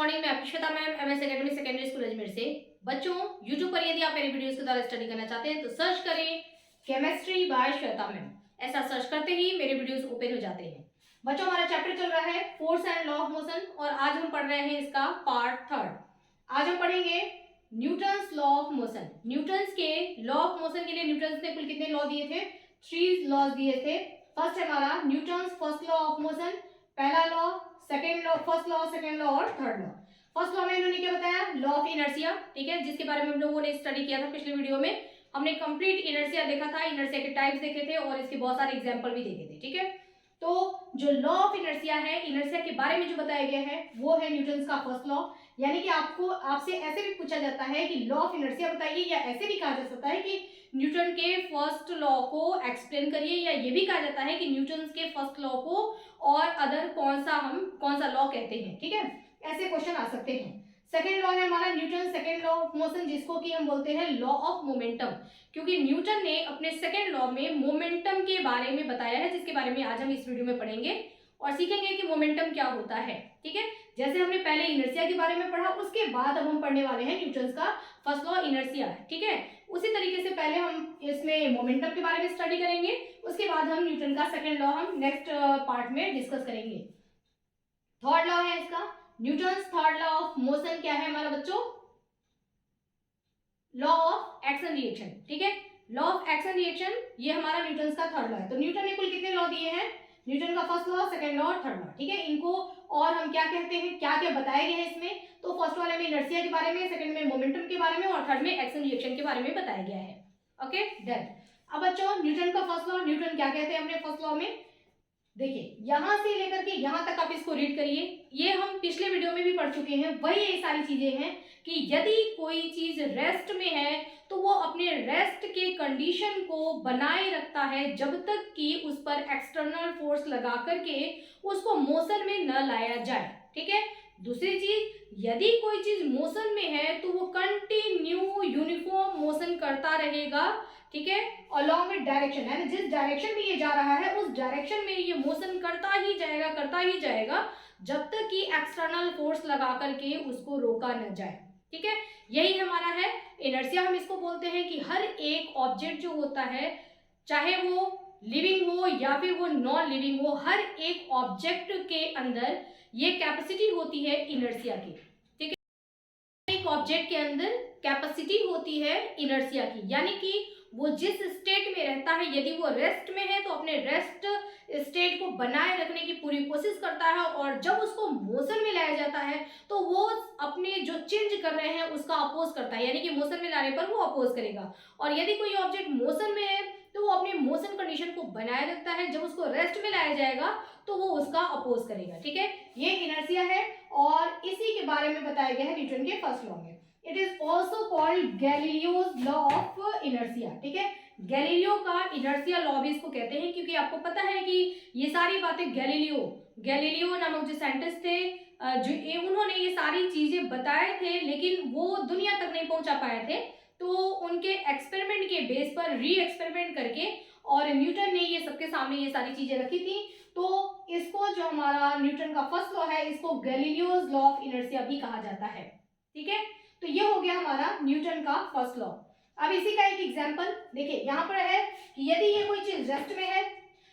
Morning. मैं आपकी Shweta ma'am, MS academy secondary school Ajmer से। बच्चों, यूट्यूब पर यदि आप मेरी वीडियोस के द्वारा स्टडी करना चाहते हैं तो सर्च करें केमिस्ट्री बाय श्वेता मैम। ऐसा सर्च करते ही मेरे वीडियोस ओपन हो जाते हैं। बच्चों, हमारा चैप्टर चल रहा है force and law of motion और आज हम पढ़ रहे हैं इसका पार्ट थर्ड। आज हम पढ़ेंगे Newton's law of motion. Newton's के लॉ ऑफ मोशन के लिए न्यूटन्स ने कुल कितने लॉ दिए थे? 3 लॉज दिए थे। फर्स्ट है हमारा Newton's first law of motion, पहला law, second law, first law, second law और थर्ड लॉ। फर्स्ट लॉ में इन्होंने क्या बताया? लॉ ऑफ इनर्शिया, ठीक है, जिसके बारे में हम लोगों ने स्टडी किया था पिछले वीडियो में। हमने कंप्लीट इनर्शिया देखा था, इनर्शिया के टाइप्स देखे थे और इसके बहुत सारे एग्जांपल भी देखे थे, ठीक है। तो जो लॉ ऑफ इनर्शिया है, इनर्शिया के बारे में जो बताया गया है वो है न्यूटन्स का फर्स्ट लॉ। यानी कि आपसे ऐसे भी पूछा जाता है कि लॉ ऑफ इनर्शिया बताइए, या ऐसे भी कहा जा सकता है कि न्यूटन के फर्स्ट लॉ को एक्सप्लेन करिए, या ये भी कहा जाता है कि न्यूटन के फर्स्ट लॉ को और अदर कौन सा लॉ कहते हैं, ठीक है। ऐसे क्वेश्चन आ सकते हैं। सेकेंड लॉ है हमारा Newton second law of motion, जिसको कि हम बोलते हैं लॉ ऑफ मोमेंटम, क्योंकि न्यूटन ने अपने सेकेंड लॉ में मोमेंटम के बारे में बताया है, जिसके बारे में आज हम इस वीडियो में पढ़ेंगे और सीखेंगे कि मोमेंटम क्या होता है, ठीक है। जैसे हमने पहले इनर्शिया के बारे में पढ़ा, उसके बाद अब हम पढ़ने वाले हैं न्यूटन का फर्स्ट लॉ इनर्शिया, ठीक है। उसी तरीके से पहले हम इसमें मोमेंटम के बारे में स्टडी करेंगे, उसके बाद हम न्यूटन का सेकेंड लॉ हम नेक्स्ट पार्ट में डिस्कस करेंगे। थर्ड लॉ है इसका Newton's third law of motion. क्या है हमारा बच्चों? लॉ ऑफ एक्शन रिएक्शन, ठीक है। लॉ ऑफ एक्शन रिएक्शन ये हमारा न्यूटन्स का थर्ड लॉ है। तो न्यूटन ने कुल कितने लॉ दिए हैं? न्यूटन का फर्स्ट लॉ, सेकंड लॉ और थर्ड लॉ, ठीक है। इनको और हम क्या कहते हैं, क्या क्या बताया गया है इसमें? तो फर्स्ट वाले में इनर्शिया के बारे में, सेकंड में मोमेंटम के बारे में और थर्ड में एक्शन रिएक्शन के बारे में बताया गया है। Okay done. अब बच्चों, न्यूटन का फर्स्ट लॉ, न्यूटन क्या कहते हैं अपने फर्स्ट लॉ में? देखिए, यहां से लेकर के यहां तक आप इसको रीड करिए। ये हम पिछले वीडियो में भी पढ़ चुके हैं, वही ये सारी चीजें हैं कि यदि कोई चीज रेस्ट में है तो वो अपने रेस्ट के कंडीशन को बनाए रखता है जब तक कि उस पर एक्सटर्नल फोर्स लगा करके उसको मोशन में न लाया जाए, ठीक है। दूसरी चीज, यदि कोई चीज मोशन में है तो वो कंटिन्यू यूनिफॉर्म मोशन करता रहेगा, ठीक है, अलॉन्ग विद डायरेक्शन, यानी जिस डायरेक्शन में ये जा रहा है उस डायरेक्शन में ये मोशन करता ही जाएगा जब तक कि एक्सटर्नल फोर्स लगा करके उसको रोका न जाए, ठीक है। यही हमारा है इनर्शिया। हम इसको बोलते हैं कि हर एक ऑब्जेक्ट जो होता है, चाहे वो लिविंग हो या फिर वो नॉन लिविंग हो, हर एक ऑब्जेक्ट के अंदर ये कैपेसिटी होती है इनर्शिया की, ठीक है। एक ऑब्जेक्ट के अंदर कैपेसिटी होती है इनर्शिया की, यानी कि वो जिस स्टेट में रहता है, यदि वो रेस्ट में है तो अपने रेस्ट स्टेट को बनाए रखने की पूरी कोशिश करता है, और जब उसको मोशन में लाया जाता है तो वो अपने जो चेंज कर रहे हैं उसका अपोज करता है, यानी कि मोशन में लाने पर वो अपोज करेगा। और यदि कोई ऑब्जेक्ट मोशन में है तो वो अपने मोशन कंडीशन को बनाए रखता है, जब उसको रेस्ट में लाया जाएगा तो वो उसका अपोज करेगा, ठीक है। ये इनर्शिया है और इसी के बारे में बताया गया है न्यूटन के फर्स्ट लॉ में। It is also called Galileo's law of inertia, ठीक है। गैलीलियो का इनर्शिया लॉ भी इसको कहते हैं, क्योंकि आपको पता है कि ये सारी बातें गैलीलियो नामक जो साइंटिस्ट थे, उन्होंने ये सारी चीजें बताए थे, लेकिन वो दुनिया तक नहीं पहुंचा पाए थे। तो उनके एक्सपेरिमेंट के बेस पर री एक्सपेरिमेंट करके और न्यूटन ने ये सबके सामने ये सारी चीजें रखी थी। तो इसको जो हमारा न्यूटन का फर्स्ट लॉ है, इसको गैलीलियोज लॉ ऑफ इनर्शिया भी कहा जाता है, ठीक है। तो ये हो गया हमारा न्यूटन का फर्स्ट लॉ। अब इसी का एक एग्जांपल देखिए, यहाँ पर है कि यदि ये कोई चीज रेस्ट में है,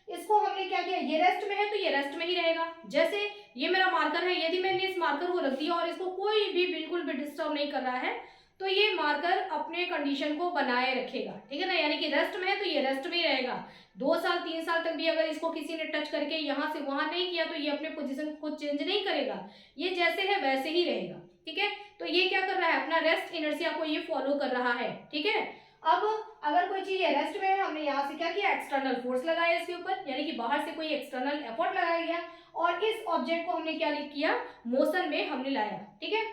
इसको हमने क्या किया, ये रेस्ट में है तो ये रेस्ट में ही रहेगा। जैसे ये मेरा मार्कर है, यदि मैंने इस मार्कर को रख दिया और इसको कोई भी बिल्कुल भी डिस्टर्ब नहीं कर रहा है तो ये मार्कर अपने कंडीशन को बनाए रखेगा, ठीक है ना, यानी कि रेस्ट में है तो ये रेस्ट में ही रहेगा। 2 साल 3 साल तक भी अगर इसको किसी ने टच करके यहाँ से वहां नहीं किया तो ये अपने पोजीशन को चेंज नहीं करेगा, ये जैसे है वैसे ही रहेगा, ठीक है। तो ये क्या कर रहा है, अपना रेस्ट इनर्शिया को ये फॉलो कर रहा है, ठीक है। अब अगर कोई चीज रेस्ट में है, हमने यहाँ से क्या किया, एक्सटर्नल फोर्स लगाया इसके ऊपर, यानी कि बाहर से कोई एक्सटर्नल एफर्ट लगाया गया और इस ऑब्जेक्ट को हमने क्या किया, मोशन में हमने लाया, ठीक है।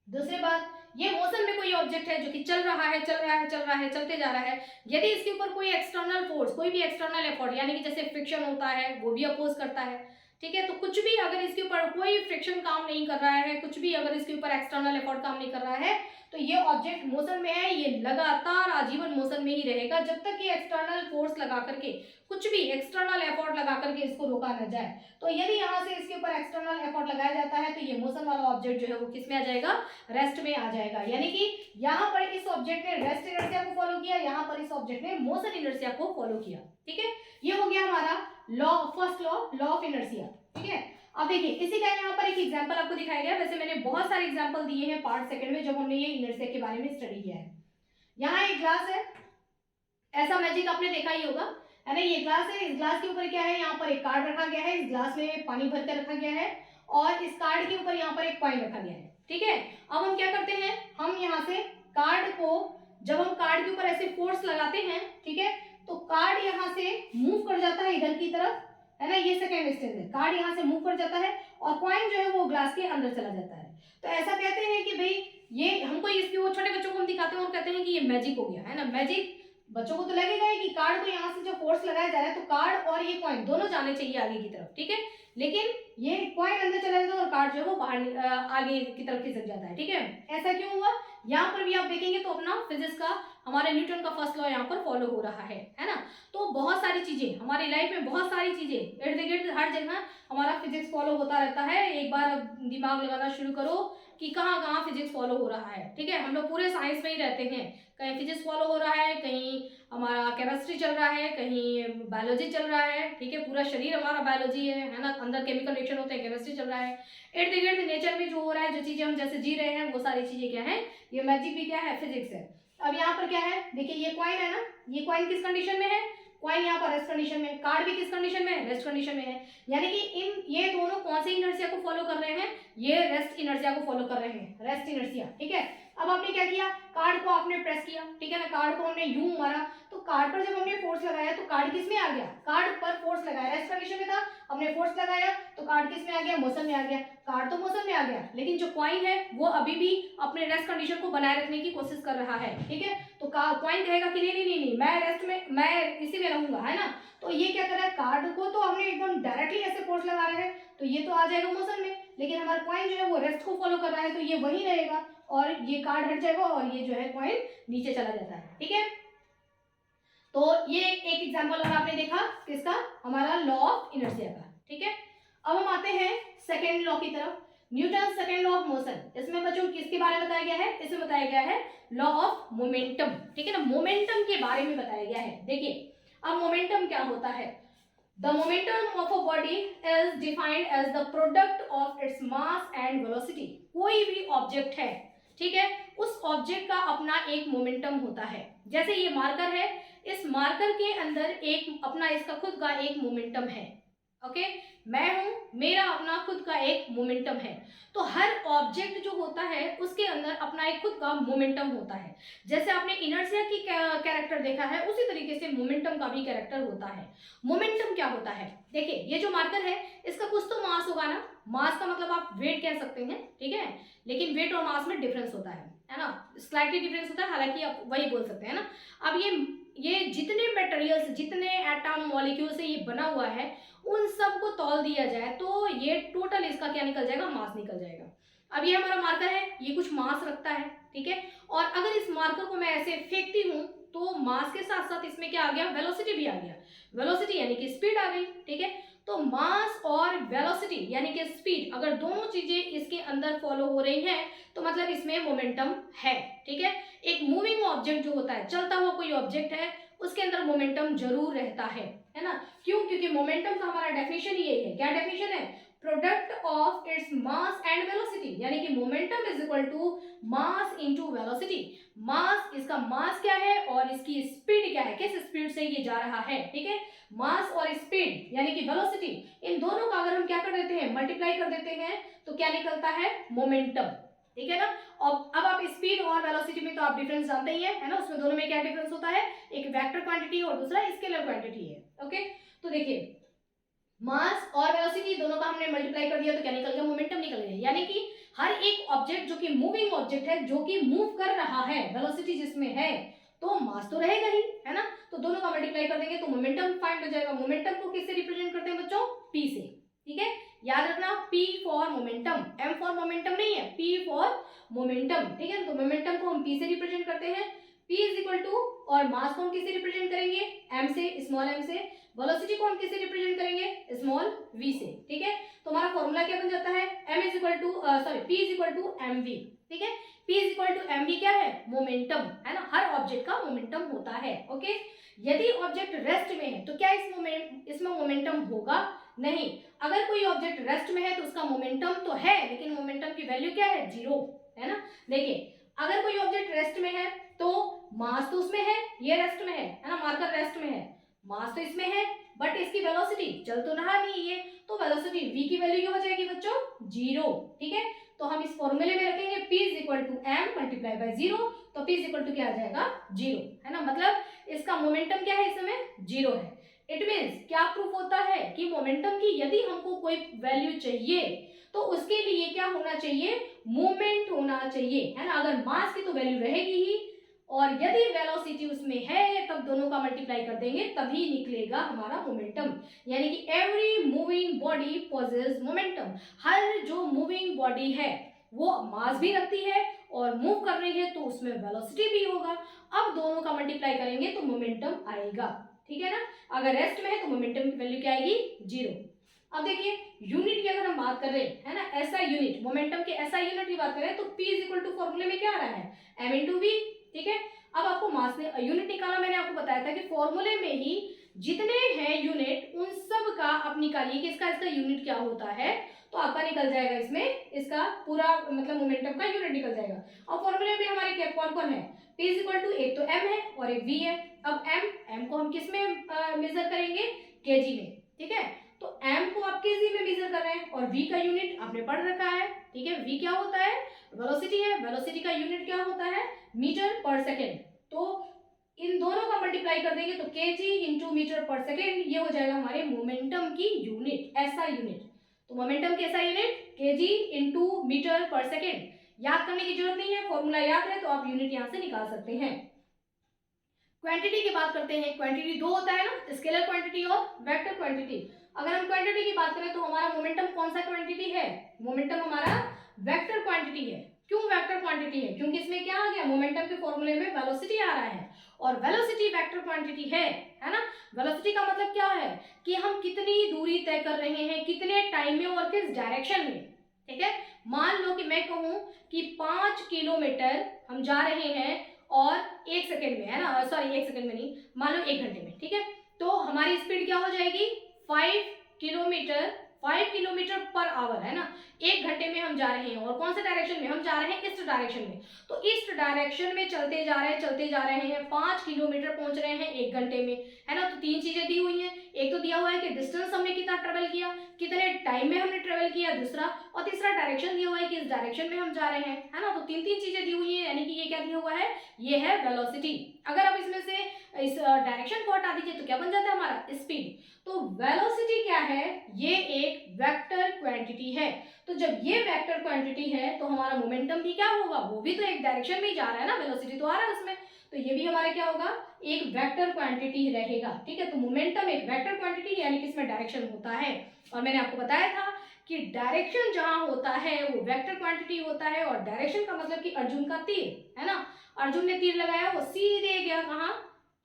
दूसरी बात, ये मोशन में कोई ऑब्जेक्ट है जो कि चलते जा रहा है, यदि इसके ऊपर कोई एक्सटर्नल फोर्स, कोई भी एक्सटर्नल एफर्ट, यानी कि जैसे फ्रिक्शन होता है वो भी अपोज करता है, ठीक है। तो कुछ भी अगर इसके ऊपर कोई फ्रिक्शन काम नहीं कर रहा है, कुछ भी अगर इसके ऊपर एक्सटर्नल एफर्ट काम नहीं कर रहा है, तो ये ऑब्जेक्ट मोशन में है, ये लगातार आजीवन मोशन में ही रहेगा जब तक कि एक्सटर्नल फोर्स लगा करके, कुछ भी एक्सटर्नल एफर्ट लगा करके इसको रोका न जाए। तो यदि यहाँ से इसके ऊपर एक्सटर्नल एफर्ट लगाया जाता है तो ये मोशन वाला ऑब्जेक्ट जो है वो किस में आ जाएगा, रेस्ट में आ जाएगा। यानी कि यहाँ पर इस ऑब्जेक्ट ने रेस्ट इनर्शिया को फॉलो किया, यहाँ पर इस ऑब्जेक्ट ने मोशन इनर्शिया को फॉलो किया। ठीक है, ये हो गया हमारा law, first law of inertia. ठीक है, अब देखिए इसी का यहाँ पर एक एग्जांपल आपको दिखाया गया। वैसे मैंने बहुत सारे एग्जांपल दिए हैं पार्ट सेकंड में जब हमने ये इनर्शिया के बारे में स्टडी किया है। यहाँ एक ग्लास है, ऐसा मैजिक आपने देखा ही होगा, है ना। ये ग्लास है, इस ग्लास के ऊपर क्या है, यहाँ पर एक कार्ड रखा गया है, इस ग्लास में पानी भर कर रखा गया है और इस कार्ड के ऊपर यहाँ पर एक कॉइन रखा गया है। ठीक है, अब हम क्या करते हैं, हम यहाँ से कार्ड को, जब हम कार्ड के ऊपर ऐसे फोर्स लगाते हैं, ठीक है, तो कार्ड यहाँ से मूव कर जाता है इधर की तरफ, है ना। ये सेकेंड स्टेज है, कार्ड यहाँ से मूव कर जाता है और कॉइन जो है वो ग्लास के अंदर चला जाता है। तो ऐसा कहते हैं कि भाई ये हमको इसकी, वो छोटे बच्चों को हम दिखाते हैं और कहते हैं कि ये मैजिक हो गया, है ना। मैजिक बच्चों को तो लगेगा ही कि कार्ड को यहाँ से जो फोर्स लगाया जा रहा है तो कार्ड और ये कॉइन दोनों जाने चाहिए आगे की तरफ। ठीक है, लेकिन ये कॉइन अंदर चला जाता है और कार्ड जो है वो बाहर आगे की तरफ खिसक जाता है। ठीक है, ऐसा क्यों हुआ, यहाँ पर भी आप देखेंगे तो अपना फिजिक्स का, हमारे न्यूटन का फर्स्ट लॉ यहाँ पर फॉलो हो रहा है ना। तो बहुत सारी चीजें हमारी लाइफ में, बहुत सारी चीजें इर्द गिर्द हर जगह हमारा फिजिक्स फॉलो होता रहता है। एक बार दिमाग लगाना शुरू करो कि कहाँ कहाँ फिजिक्स फॉलो हो रहा है। ठीक है, हम लोग पूरे साइंस में ही रहते हैं, कहीं फिजिक्स फॉलो हो रहा है, कहीं हमारा केमिस्ट्री चल रहा है, कहीं बायोलॉजी चल रहा है। ठीक है, पूरा शरीर हमारा बायोलॉजी है ना, अंदर केमिकल रिएक्शन होते हैं, केमिस्ट्री चल रहा है। इर्द गिर्द नेचर में जो हो रहा है, जो चीजें हम जैसे जी रहे हैं, वो सारी चीजें क्या है, ये मैजिक भी क्या है, फिजिक्स है। अब यहाँ पर क्या है, देखिए ये कॉइन है ना, ये कॉइन किस कंडीशन में है, कॉइन यहाँ पर रेस्ट कंडीशन में, कार्ड भी किस कंडीशन में है, रेस्ट कंडीशन में है। यानी कि इन ये दोनों कौन से इनर्शिया को फॉलो कर रहे हैं, ये रेस्ट इनर्शिया को फॉलो कर रहे हैं, रेस्ट इनर्शिया। ठीक है, अब आपने क्या किया, कार्ड को आपने प्रेस किया, ठीक है ना, कार्ड को हमने यूं मारा, तो कार्ड पर जब हमने फोर्स लगाया तो कार्ड किस में आ गया, कार्ड पर फोर्स लगाया, रेस्ट कंडीशन में था, हमने फोर्स लगाया तो कार्ड किस में आ गया, मोशन में आ गया। कार्ड तो मोशन में आ गया, लेकिन जो कॉइन है वो अभी भी अपने रेस्ट कंडीशन को बनाए रखने की कोशिश कर रहा है। ठीक है, तो कॉइन कहेगा कि नहीं मैं रेस्ट में, मैं इसी में रहूंगा, है ना। तो ये क्या कर रहा है, कार्ड को तो हमने एकदम डायरेक्टली ऐसे फोर्स लगा रहे हैं तो ये तो आ जाएगा मोशन में, लेकिन हमारा कॉइन जो है वो रेस्ट को फॉलो कर रहा है तो ये वही रहेगा और ये कार्ड हट जाएगा और ये जो है कॉइन नीचे चला जाता है। ठीक है, तो ये एक एग्जांपल और आपने देखा किसका, हमारा लॉ ऑफ इनर्शिया का। ठीक है, अब हम आते हैं सेकेंड लॉ की तरफ, Newton second law of motion. इसमें बच्चों किसके बारे में बताया गया है, इसमें बताया गया है लॉ ऑफ मोमेंटम। ठीक है ना, मोमेंटम के बारे में बताया गया है। देखिए अब मोमेंटम क्या होता है, the momentum of a body is defined as the product of its mass and velocity. कोई भी ऑब्जेक्ट है, ठीक है, उस ऑब्जेक्ट का अपना एक मोमेंटम होता है। जैसे ये मार्कर है, इस मार्कर के अंदर एक अपना, इसका खुद का एक मोमेंटम है। ओके, मैं हूं, मेरा अपना खुद का एक मोमेंटम है। तो हर ऑब्जेक्ट जो होता है उसके अंदर अपना एक खुद का मोमेंटम होता है। जैसे आपने इनर्शिया की कैरेक्टर देखा है, उसी तरीके से मोमेंटम का भी कैरेक्टर होता है। मोमेंटम क्या होता है, देखिए ये जो मार्कर है इसका कुछ तो मास होगा ना, मास का मतलब आप वेट कह सकते हैं, ठीक है, लेकिन वेट और मास में डिफरेंस होता है ना, स्लाइटली डिफरेंस होता है, हालांकि आप वही बोल सकते हैं ना। अब ये जितने मटेरियल्स, जितने एटम मॉलिक्यूल से ये बना हुआ है, उन सब को तौल दिया जाए तो ये टोटल इसका क्या निकल जाएगा, मास निकल जाएगा। अब ये हमारा मार्कर है, ये कुछ मास रखता है, ठीक है, और अगर इस मार्कर को मैं ऐसे फेंकती हूँ तो मास के साथ साथ इसमें क्या आ गया, वेलोसिटी भी आ गया। वेलोसिटी यानी कि स्पीड आ गई। ठीक है, तो मास और वेलोसिटी यानी कि स्पीड, अगर दोनों चीजें इसके अंदर फॉलो हो रही हैं तो मतलब इसमें मोमेंटम है। ठीक है, एक मूविंग ऑब्जेक्ट जो होता है, चलता हुआ कोई ऑब्जेक्ट है, उसके अंदर मोमेंटम जरूर रहता है ना। क्यों, क्योंकि मोमेंटम का हमारा डेफिनेशन यही है। क्या डेफिनेशन है, product of its mass and velocity, यानी कि momentum is equal to mass into velocity. Mass, इसका मास क्या है और इसकी स्पीड क्या है, किस स्पीड से ये जा रहा है। ठीक है, मास और स्पीड यानी कि वेलोसिटी, इन दोनों का अगर हम क्या कर देते हैं, मल्टीप्लाई कर देते हैं तो क्या निकलता है, मोमेंटम। ठीक है ना, और अब आप स्पीड और वेलोसिटी में तो आप डिफरेंस जानते ही है ना, उसमें दोनों में क्या डिफरेंस होता है, एक वेक्टर क्वांटिटी और दूसरा स्केलर क्वांटिटी है। ओके, तो देखिए मास और वेलोसिटी दोनों का हमने मल्टीप्लाई कर दिया तो क्या निकल गया, मोमेंटम निकल गया। यानी कि हर एक ऑब्जेक्ट जो कि मूविंग ऑब्जेक्ट है, जो कि मूव कर रहा है, वेलोसिटी जिसमें है, तो मास तो रहेगा ही, है ना, तो दोनों का मल्टीप्लाई कर देंगे तो मोमेंटम फाइंड हो जाएगा। मोमेंटम को किससे रिप्रेजेंट करते हैं बच्चों, पी से। ठीक है, याद रखना P for momentum, M for momentum नहीं है, P फॉर मोमेंटम, ठीक है। तो मोमेंटम को हम P से रिप्रेजेंट करते हैं, P इज इक्वल टू, और मास को हम किससे रिप्रेजेंट करेंगे, M से, स्मॉल m से। वेलोसिटी को हम किससे रिप्रेजेंट करेंगे, स्मॉल v से, ठीक है। तो हमारा फॉर्मूला क्या बन जाता है, m is equal to P is equal to mv, ठीक है। P is equal to mv क्या है, मोमेंटम, है ना, हर ऑब्जेक्ट का मोमेंटम होता है, ओके। यदि ऑब्जेक्ट रेस्ट में है तो क्या इसमें मोमेंटम होगा, नहीं। अगर कोई ऑब्जेक्ट रेस्ट में है तो उसका मोमेंटम तो है, लेकिन मोमेंटम की वैल्यू क्या है, जीरो, है ना। देखिए अगर कोई ऑब्जेक्ट रेस्ट में है तो मास तो उसमें है, ये रेस्ट में है ना, मार्कर रेस्ट में है, मास तो इसमें है, बट इसकी वेलोसिटी चल तो रहा नहीं ये, तो वेलोसिटी v की वैल्यू क्या हो जाएगी बच्चों, जीरो, ठीक है। तो हम इस फॉर्मूले में रखेंगे p is equal to m multiply by zero, तो p इज इक्वल टू क्या आ जाएगा, जीरो, है ना। मतलब इसका मोमेंटम क्या है, इस समय जीरो है। इट मीन्स क्या प्रूफ होता है कि मोमेंटम की यदि हमको कोई वैल्यू चाहिए तो उसके लिए क्या होना चाहिए, मूवमेंट होना चाहिए, है ना। अगर मास की तो वैल्यू रहेगी ही, और यदि वेलोसिटी उसमें है तब दोनों का मल्टीप्लाई कर देंगे तभी निकलेगा हमारा मोमेंटम। यानी कि every moving body possesses momentum, हर जो मूविंग बॉडी है वो मास भी रखती है और मूव कर रही है तो उसमें वेलोसिटी भी होगा। अब दोनों का मल्टीप्लाई करेंगे तो मोमेंटम आएगा, ठीक है ना। अगर रेस्ट में है तो मोमेंटम की वैल्यू क्या आएगी, जीरो। अब देखिए यूनिट की अगर हम बात कर रहे हैं, है ना, ऐसा यूनिट, मोमेंटम के ऐसा यूनिट की बात करें तो p इज इक्वल टू फॉर्मूले में क्या आ रहा है, m इंटू वी, ठीक है। अब आपको मास ने यूनिट निकाला, मैंने आपको बताया था कि फॉर्मूले में ही जितने हैं यूनिट उन सब का आप निकालिए कि इसका यूनिट क्या होता है, तो आपका निकल जाएगा इसमें इसका पूरा मतलब मोमेंटम का यूनिट निकल जाएगा। अब फॉर्मूले में हमारे क्या कौन कौन है, p इज इक्वल टू एक तो m है और एक v है। अब m को हम किस में मेजर करेंगे, kg में, ठीक है। तो m को आप kg में मेजर कर रहे हैं और v का यूनिट आपने पढ़ रखा है, ठीक है। v क्या होता है, वेलोसिटी है, वेलोसिटी का यूनिट क्या होता है, मीटर पर सेकेंड। तो इन दोनों का मल्टीप्लाई कर देंगे तो kg इंटू मीटर पर सेकेंड, ये हो जाएगा हमारे मोमेंटम की यूनिट, ऐसा यूनिट। तो मोमेंटम कैसा यूनिट, kg इंटू मीटर पर सेकेंड। याद करने की जरूरत नहीं है, फॉर्मूला याद है तो आप यूनिट यहां से निकाल सकते हैं। क्वांटिटी की बात करते हैं, क्वांटिटी दो होता है ना, स्केलर क्वांटिटी और वेक्टर क्वांटिटी। अगर हम क्वांटिटी की बात करें तो हमारा मोमेंटम कौन सा क्वांटिटी है, मोमेंटम हमारा वेक्टर क्वांटिटी है। क्यों वेक्टर क्वांटिटी है, क्योंकि इसमें क्या आ गया, मोमेंटम के फॉर्मूले में वेलोसिटी आ रहा है और वेलोसिटी वेक्टर क्वांटिटी है ना। वेलोसिटी का मतलब क्या है कि हम कितनी दूरी तय कर रहे हैं, कितने टाइम में और किस डायरेक्शन में, ठीक है। मान लो कि मैं कहूं कि 5 किलोमीटर हम जा रहे हैं और 1 सेकेंड में, है ना, सॉरी 1 सेकेंड में नहीं, मान लो 1 घंटे में, ठीक है। तो हमारी स्पीड क्या हो जाएगी, 5 किलोमीटर पर आवर, है ना। 1 घंटे में हम जा रहे हैं और कौन से डायरेक्शन में हम जा रहे हैं, ईस्ट डायरेक्शन में। तो ईस्ट डायरेक्शन में चलते जा रहे हैं 5 किलोमीटर पहुंच रहे हैं 1 घंटे में, है ना। तो तीन चीजें दी हुई हैं, एक तो दिया हुआ है कि डिस्टेंस हमने कितना ट्रेवल किया, कितने टाइम में हमने ट्रेवल किया, दूसरा, और तीसरा डायरेक्शन दिया हुआ है कि इस डायरेक्शन में हम जा रहे हैं, है ना। तो तीन चीजें दी हुई है, यानी कि ये क्या दिया हुआ है, ये है वेलोसिटी। अगर आप इसमें से इस डायरेक्शन को हटा दीजिए तो क्या बन जाता है हमारा, स्पीड। तो वेलोसिटी क्या है, ये एक वेक्टर क्वांटिटी है। तो जब ये वेक्टर क्वांटिटी है तो हमारा मोमेंटम भी क्या होगा, वो भी तो एक डायरेक्शन में ही जा रहा है ना, वेलोसिटी तो आ रहा है उसमें, तो ये भी हमारा क्या होगा, एक वेक्टर क्वांटिटी रहेगा, ठीक है। तो मोमेंटम एक वेक्टर क्वांटिटी यानी कि इसमें डायरेक्शन होता है, और मैंने आपको बताया था कि डायरेक्शन जहां होता है वो वेक्टर क्वांटिटी होता है, और डायरेक्शन का मतलब कि अर्जुन का तीर, है ना, अर्जुन ने तीर लगाया वो सीधे गया कहाँ,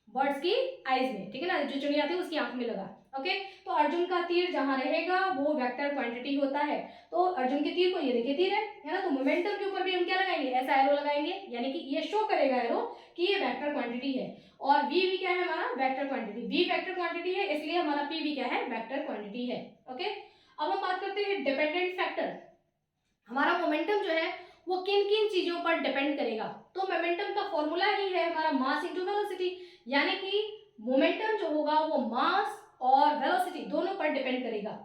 बर्ड्स की आईज में, ठीक है ना, जो चिड़िया थी उसकी आंख में लगा, ओके। तो अर्जुन का तीर जहां रहेगा वो वेक्टर क्वांटिटी होता है। तो अर्जुन के तीर को ये देखिए तीर है ना, तो मोमेंटम के ऊपर भी हम क्या लगाएंगे, ऐसा एरो लगाएंगे, यानी कि ये शो करेगा एरो कि ये वेक्टर क्वांटिटी है। और v भी क्या है हमारा, vector quantity, v vector quantity है इसलिए हमारा p भी क्या है, वेक्टर क्वांटिटी है, ओके। अब हम बात करते हैं डिपेंडेंट फैक्टर। हमारा मोमेंटम जो है वो किन किन चीजों पर डिपेंड करेगा, तो मोमेंटम का फॉर्मूला ही है हमारा मास इनटू वेलोसिटी, यानी कि मोमेंटम जो होगा वो मास और वेलोसिटी दोनों पर डिपेंड करेगा।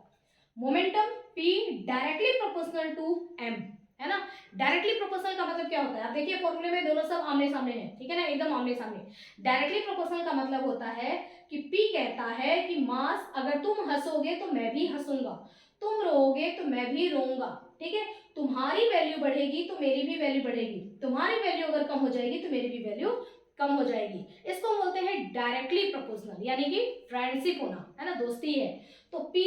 Momentum p directly proportional to m, है ना। डायरेक्टली प्रोपोर्शनल का मतलब क्या होता है, आप देखिए फॉर्मूले में दोनों सब आमने सामने हैं, ठीक है ना, एकदम आमने सामने। डायरेक्टली प्रोपोर्शनल का मतलब होता है कि p कहता है कि मास, अगर तुम हंसोगे तो मैं भी हंसूंगा, तुम रोओगे तो मैं भी रोऊंगा, ठीक है। तुम्हारी वैल्यू बढ़ेगी तो मेरी भी वैल्यू बढ़ेगी, तुम्हारी वैल्यू अगर कम हो जाएगी तो मेरी भी वैल्यू कम हो जाएगी। इसको बोलते हैं डायरेक्टली प्रोपोर्शनल, यानी कि फ्रेंडशिप होना, है ना, दोस्ती है। तो P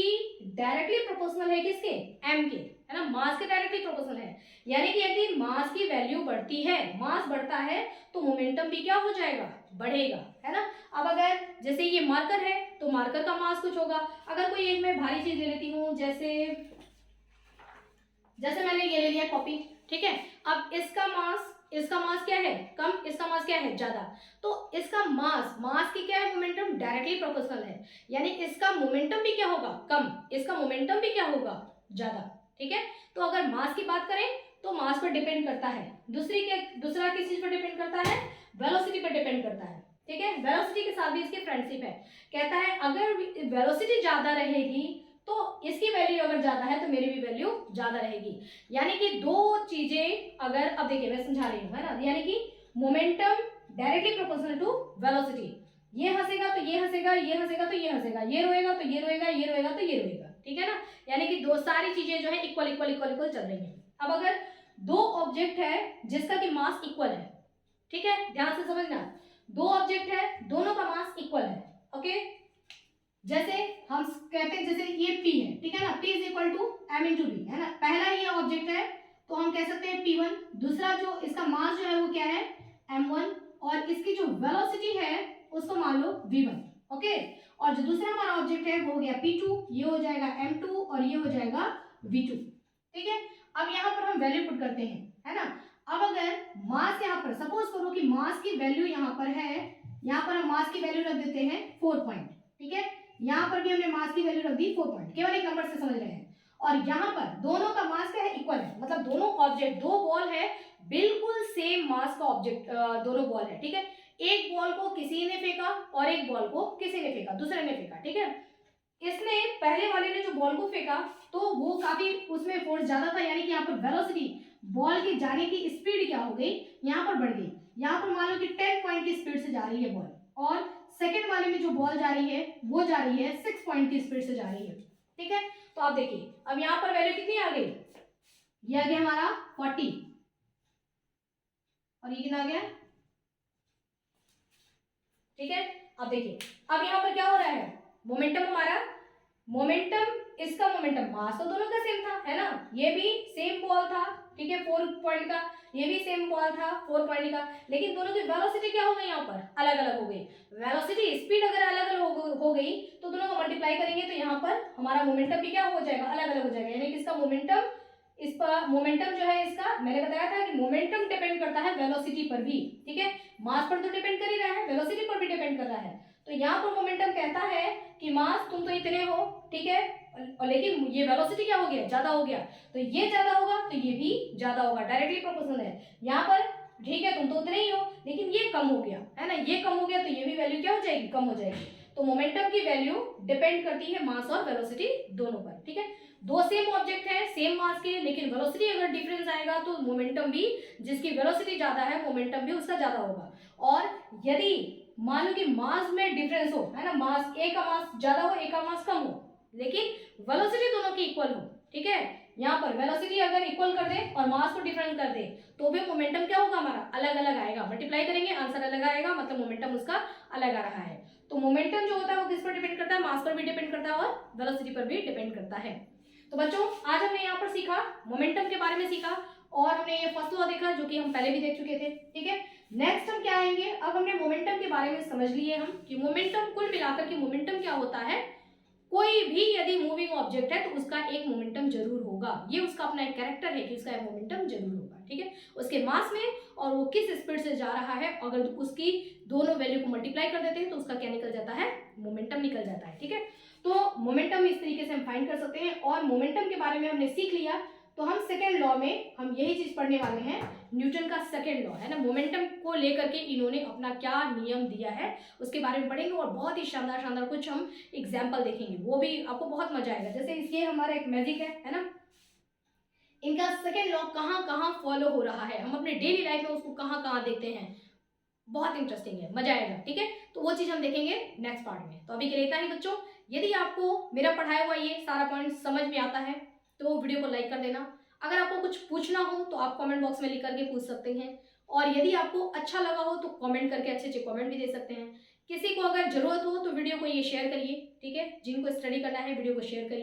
डायरेक्टली प्रोपोर्शनल है किसके, M के, है ना, मास के डायरेक्टली प्रोपोर्शनल है। यानी कि यदि मास की वैल्यू बढ़ती है, मास बढ़ता है, तो मोमेंटम भी क्या हो जाएगा, बढ़ेगा, है ना। अब अगर जैसे ये मार्कर है तो मार्कर का मास कुछ होगा। अगर कोई एक मैं भारी चीज ले लेती हूँ, जैसे मैंने ये ले लिया कॉपी, ठीक है। अब इसका मास क्या है, कम, इसका मास क्या है, ज्यादा। तो इसका मास की क्या है, मोमेंटम डायरेक्टली प्रोपोर्शनल है, यानी इसका मोमेंटम भी क्या होगा, कम, इसका मोमेंटम भी क्या होगा, ज्यादा, ठीक है। तो अगर मास की बात करें तो मास पर डिपेंड करता है, दूसरा किस चीज पर डिपेंड करता है, वेलोसिटी पर डिपेंड करता है, ठीक है। वेलोसिटी के साथ भी इसकी फ्रेंडशिप है। कहता है अगर वेलोसिटी ज्यादा रहेगी तो इसकी वैल्यू अगर ज्यादा है तो मेरी भी वैल्यू ज्यादा रहेगी। यानी कि दो चीजें अगर, अब देखिए मैं समझा रही हूँ, है ना, यानी कि momentum directly proportional to velocity, ये हंसेगा तो ये हंसेगा, ये हंसेगा तो ये हंसेगा, ये रोएगा तो ये रोएगा, ये रोएगा तो ये रोएगा, ठीक है ना। यानी कि दो सारी चीजें जो है इक्वल इक्वल इक्वल इक्वल चल रही है। अब अगर दो ऑब्जेक्ट है जिसका कि मास इक्वल है, ठीक है, ध्यान से समझना, दो ऑब्जेक्ट है, दोनों का मास इक्वल है, ओके। जैसे हम कहते हैं, जैसे ये P है, ठीक है ना, P is equal to M into B, है ना, पहला ये ऑब्जेक्ट है तो हम कह सकते हैं P1, दूसरा जो इसका मास जो है वो क्या है, M1, और इसकी जो वेलोसिटी है उसको मान लो V1, ओके। और जो दूसरा हमारा ऑब्जेक्ट है वो हो गया P2, ये हो जाएगा M2 और ये हो जाएगा V2, ठीक है। अब यहाँ पर हम वैल्यू पुट करते हैं, है ना। अब अगर मास यहाँ पर सपोज करो कि मास की वैल्यू यहाँ पर है, यहाँ पर हम मास की वैल्यू रख देते हैं 4 पॉइंट, ठीक है। यहाँ पर भी हमने मास की वैल्यू रख दी 4 पॉइंट, केवल एक नंबर से समझ रहे हैं। और यहाँ पर दोनों का मास क्या है, इक्वल है, मतलब दोनों ऑब्जेक्ट, दो बॉल है, बिल्कुल सेम मास का ऑब्जेक्ट, दोनों बॉल है, ठीक है। एक बॉल को किसी ने फेंका और एक बॉल को किसी ने फेंका, दूसरे ने फेंका, ठीक है। इसने पहले वाले ने जो बॉल को फेंका तो वो काफी उसमें फोर्स ज्यादा था, यानी कि यहाँ पर वेलोसिटी, बॉल की जाने की स्पीड क्या हो गई, यहाँ पर बढ़ गई। यहाँ पर मान लो कि 10 पॉइंट की स्पीड से जा रही है बॉल, और सेकंड वाले में जो बॉल जा रही है वो जा रही है 6 पॉइंट की स्पीड से जा रही है, ठीक है। तो आप देखिए अब यहाँ पर वैल्यू कितनी आ गई, ये आ गया हमारा 40, और ये कितना आ गया, ठीक है। अब देखिए अब यहाँ पर क्या हो रहा है, मोमेंटम हमारा, मोमेंटम, इसका मोमेंटम, मास तो दोनों का सेम था, है ना, ये भी सेम बॉल था, ठीक है, 4 पॉइंट का, ये भी सेम बॉल था 4 पॉइंट का, लेकिन दोनों की वेलोसिटी क्या हो गई, यहाँ पर अलग अलग हो गई। वेलोसिटी, स्पीड अगर अलग अलग हो गई तो दोनों को मल्टीप्लाई करेंगे तो यहाँ पर हमारा मोमेंटम भी क्या हो जाएगा, अलग अलग हो जाएगा। यानी कि इसका मोमेंटम, इस पर मोमेंटम जो है इसका, मैंने बताया था कि मोमेंटम डिपेंड करता है वेलोसिटी पर भी, ठीक है, मास पर तो डिपेंड कर ही रहा है, वेलोसिटी पर भी डिपेंड कर रहा है। तो यहाँ पर मोमेंटम कहता है कि मास तुम तो इतने हो, ठीक है, और लेकिन ये वेलोसिटी क्या हो गया, ज्यादा हो गया, तो ये ज्यादा होगा तो ये भी ज्यादा होगा, डायरेक्टली प्रोपोर्शनल है। यहाँ पर ठीक है तुम तो उतने ही हो, लेकिन ये कम हो गया, है ना, ये कम हो गया तो ये भी वैल्यू क्या हो जाएगी, कम हो जाएगी। तो मोमेंटम की वैल्यू डिपेंड करती है मास और वेलोसिटी दोनों पर, ठीक है। दो सेम ऑब्जेक्ट है सेम मास के, लेकिन वेलोसिटी अगर डिफरेंस आएगा तो मोमेंटम भी, जिसकी वेलोसिटी ज्यादा है मोमेंटम भी उसका ज्यादा होगा। और यदि मान लो कि मास में डिफरेंस हो, है ना, मास, ए का मास ज्यादा हो, ए का मास कम हो, लेकिन वेलोसिटी दोनों की इक्वल हो, ठीक है, यहाँ पर वेलोसिटी अगर इक्वल कर दे और मास को डिफरेंट कर दे तो भी मोमेंटम क्या होगा, हमारा अलग अलग आएगा, मल्टीप्लाई करेंगे आंसर अलग आएगा, मतलब मोमेंटम उसका अलग आ रहा है। तो मोमेंटम जो होता है वो किस पर डिपेंड करता है, मास पर भी डिपेंड करता है और वेलोसिटी पर भी डिपेंड करता है। तो बच्चों आज हमने यहाँ पर सीखा, मोमेंटम के बारे में सीखा, और हमने ये फर्स्ट लॉ देखा जो कि हम पहले भी देख चुके थे, ठीक है। नेक्स्ट हम क्या आएंगे, अब हमने मोमेंटम के बारे में समझ लिए हम कि मोमेंटम, कुल मिलाकर के मोमेंटम क्या होता है, कोई भी यदि मूविंग ऑब्जेक्ट है तो उसका एक मोमेंटम जरूर होगा, ये उसका अपना एक कैरेक्टर है कि उसका एक मोमेंटम जरूर होगा, ठीक है, उसके मास में, और वो किस स्पीड से जा रहा है, अगर उसकी दोनों वैल्यू को मल्टीप्लाई कर देते हैं तो उसका क्या निकल जाता है, मोमेंटम निकल जाता है, ठीक है। तो मोमेंटम इस तरीके से हम फाइंड कर सकते हैं, और मोमेंटम के बारे में हमने सीख लिया। तो हम सेकेंड लॉ में हम यही चीज पढ़ने वाले हैं, न्यूटन का सेकेंड लॉ, है ना, मोमेंटम को लेकर के इन्होंने अपना क्या नियम दिया है उसके बारे में पढ़ेंगे, और बहुत ही शानदार शानदार कुछ हम एग्जाम्पल देखेंगे, वो भी आपको बहुत मजा आएगा। जैसे ये हमारा एक मैजिक है ना, इनका सेकेंड लॉ कहाँ कहाँ फॉलो हो रहा है, हम अपने डेली लाइफ में उसको कहाँ कहाँ देखते हैं, बहुत इंटरेस्टिंग है, मजा आएगा, ठीक है। तो वो चीज हम देखेंगे नेक्स्ट पार्ट में। तो अभी के लिए इतना ही बच्चों, यदि आपको मेरा पढ़ाया हुआ ये सारा पॉइंट समझ में आता है तो वीडियो को लाइक कर देना। अगर आपको कुछ पूछना हो तो आप कमेंट बॉक्स में लिख करके पूछ सकते हैं, और यदि आपको अच्छा लगा हो तो कमेंट करके अच्छे अच्छे कमेंट भी दे सकते हैं। किसी को अगर ज़रूरत हो तो वीडियो को ये शेयर करिए, ठीक है। जिनको स्टडी करना है वीडियो को शेयर करिए।